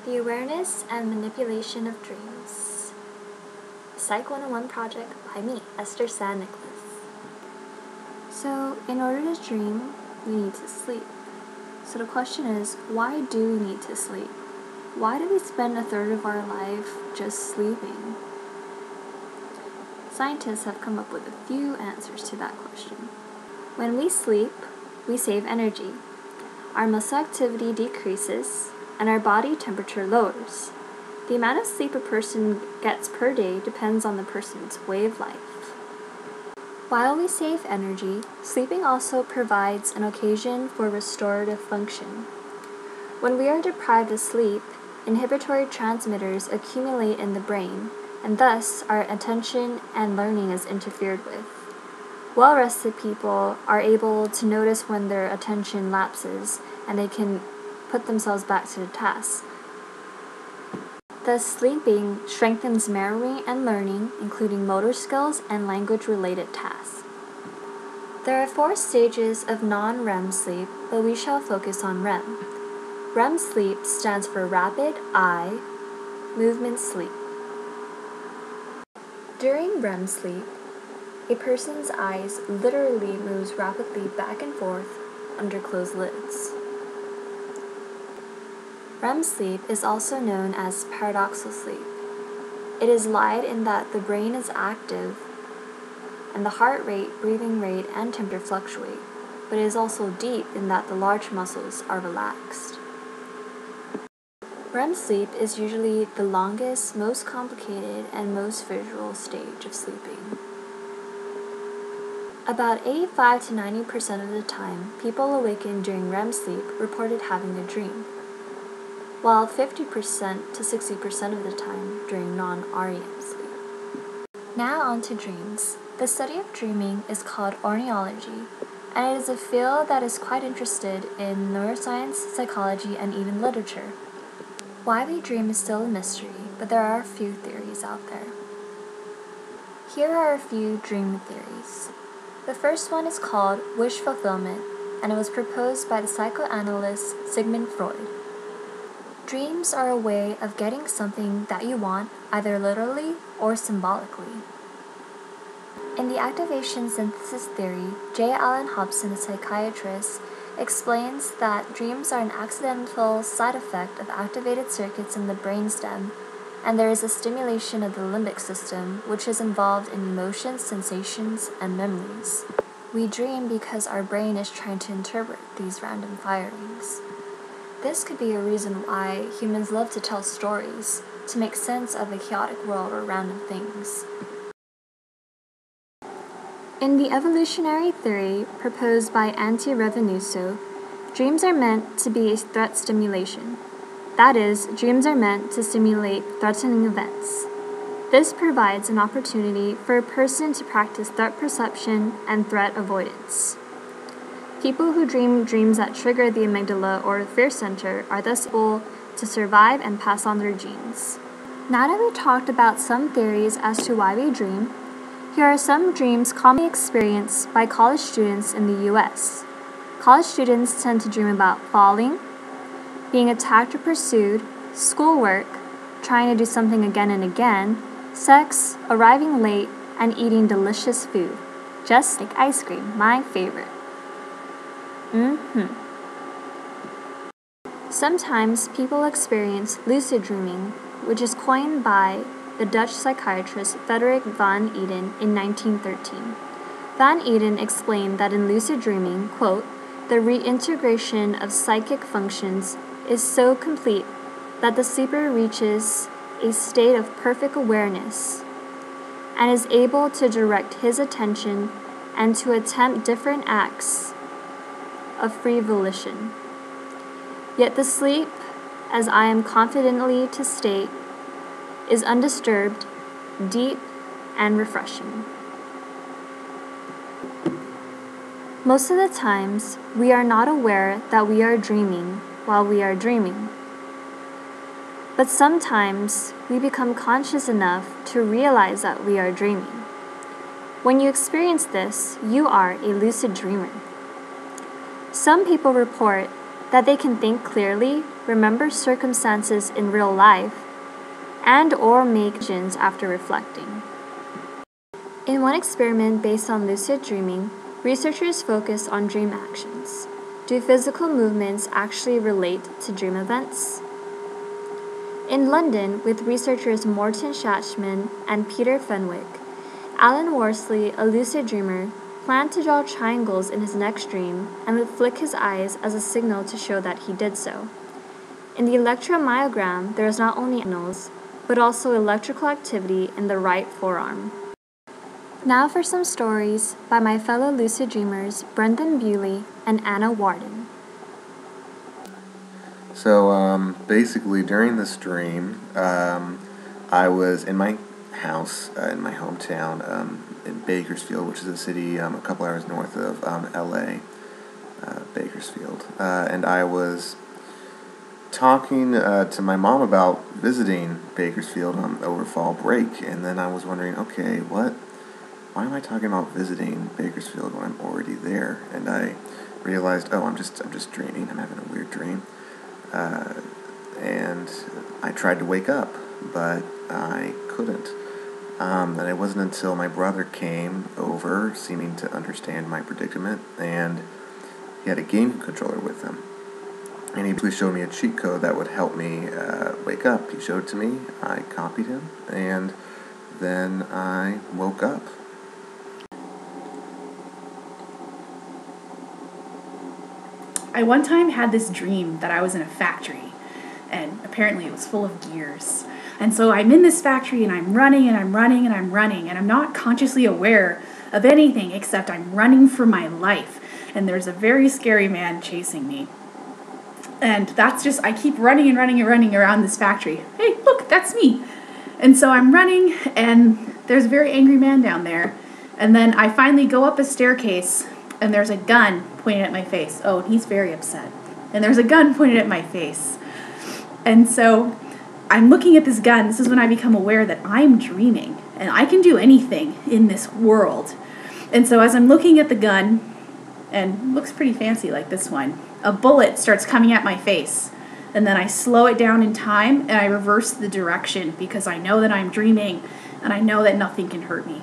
The Awareness and Manipulation of Dreams. Psych 101 project by me, Esther San Nicolas. So, in order to dream, we need to sleep. So the question is, why do we need to sleep? Why do we spend a third of our life just sleeping? Scientists have come up with a few answers to that question. When we sleep, we save energy. Our muscle activity decreases, and our body temperature lowers. The amount of sleep a person gets per day depends on the person's way of life. While we save energy, sleeping also provides an occasion for restorative function. When we are deprived of sleep, inhibitory transmitters accumulate in the brain, and thus our attention and learning is interfered with. Well-rested people are able to notice when their attention lapses, and they can put themselves back to the task. Thus, sleeping strengthens memory and learning, including motor skills and language-related tasks. There are 4 stages of non-REM sleep, but we shall focus on REM. REM sleep stands for Rapid Eye Movement Sleep. During REM sleep, a person's eyes literally moves rapidly back and forth under closed lids. REM sleep is also known as paradoxical sleep. It is light in that the brain is active and the heart rate, breathing rate, and temperature fluctuate, but it is also deep in that the large muscles are relaxed. REM sleep is usually the longest, most complicated, and most visual stage of sleeping. About 85 to 90% of the time, people awakened during REM sleep reported having a dream, while 50% to 60% of the time during non-REM sleep. Now on to dreams. The study of dreaming is called orniology, and it is a field that is quite interested in neuroscience, psychology, and even literature. Why we dream is still a mystery, but there are a few theories out there. Here are a few dream theories. The first one is called wish fulfillment, and it was proposed by the psychoanalyst Sigmund Freud. Dreams are a way of getting something that you want, either literally or symbolically. In the activation synthesis theory, J. Allen Hobson, a psychiatrist, explains that dreams are an accidental side effect of activated circuits in the brainstem, and there is a stimulation of the limbic system, which is involved in emotions, sensations, and memories. We dream because our brain is trying to interpret these random firings. This could be a reason why humans love to tell stories, to make sense of a chaotic world or random things. In the evolutionary theory proposed by Anti-Revenuso, dreams are meant to be a threat stimulation. That is, dreams are meant to stimulate threatening events. This provides an opportunity for a person to practice threat perception and threat avoidance. People who dream dreams that trigger the amygdala or the fear center are thus able to survive and pass on their genes. Now that we've talked about some theories as to why we dream, here are some dreams commonly experienced by college students in the US. College students tend to dream about falling, being attacked or pursued, schoolwork, trying to do something again and again, sex, arriving late, and eating delicious food. Just like ice cream, my favorite. Sometimes people experience lucid dreaming, which is coined by the Dutch psychiatrist Frederik van Eden in 1913. Van Eden explained that in lucid dreaming, quote, the reintegration of psychic functions is so complete that the sleeper reaches a state of perfect awareness and is able to direct his attention and to attempt different acts of free volition. Yet the sleep, as I am confidently to state, is undisturbed, deep, and refreshing. Most of the times, we are not aware that we are dreaming while we are dreaming. But sometimes, we become conscious enough to realize that we are dreaming. When you experience this, you are a lucid dreamer. Some people report that they can think clearly, remember circumstances in real life, and/or make decisions after reflecting. In one experiment based on lucid dreaming, researchers focused on dream actions. Do physical movements actually relate to dream events? In London, with researchers Morton Shachman and Peter Fenwick, Alan Worsley, a lucid dreamer, planned to draw triangles in his next dream and would flick his eyes as a signal to show that he did so. In the electromyogram, there is not only signals, but also electrical activity in the right forearm. Now for some stories by my fellow lucid dreamers Brendan Bewley and Anna Warden. So basically during this dream, I was in my house in my hometown in Bakersfield, which is a city a couple hours north of LA, Bakersfield. And I was talking to my mom about visiting Bakersfield over fall break, and then I was wondering, okay, why am I talking about visiting Bakersfield when I'm already there? And I realized, oh, I'm just dreaming. I'm having a weird dream. And I tried to wake up, but I couldn't. And it wasn't until my brother came over, seeming to understand my predicament, and he had a game controller with him. And he basically showed me a cheat code that would help me wake up. He showed it to me, I copied him, and then I woke up. I one time had this dream that I was in a factory, and apparently it was full of gears. And so I'm in this factory, and I'm running, and I'm running, and I'm running, and I'm not consciously aware of anything except I'm running for my life. And there's a very scary man chasing me. And that's just, I keep running and running and running around this factory. Hey, look, that's me. And so I'm running, and there's a very angry man down there. And then I finally go up a staircase, and there's a gun pointed at my face. Oh, and he's very upset. And there's a gun pointed at my face. And so I'm looking at this gun. This is when I become aware that I'm dreaming, and I can do anything in this world. And so as I'm looking at the gun, and it looks pretty fancy like this one, a bullet starts coming at my face. And then I slow it down in time, and I reverse the direction because I know that I'm dreaming, and I know that nothing can hurt me.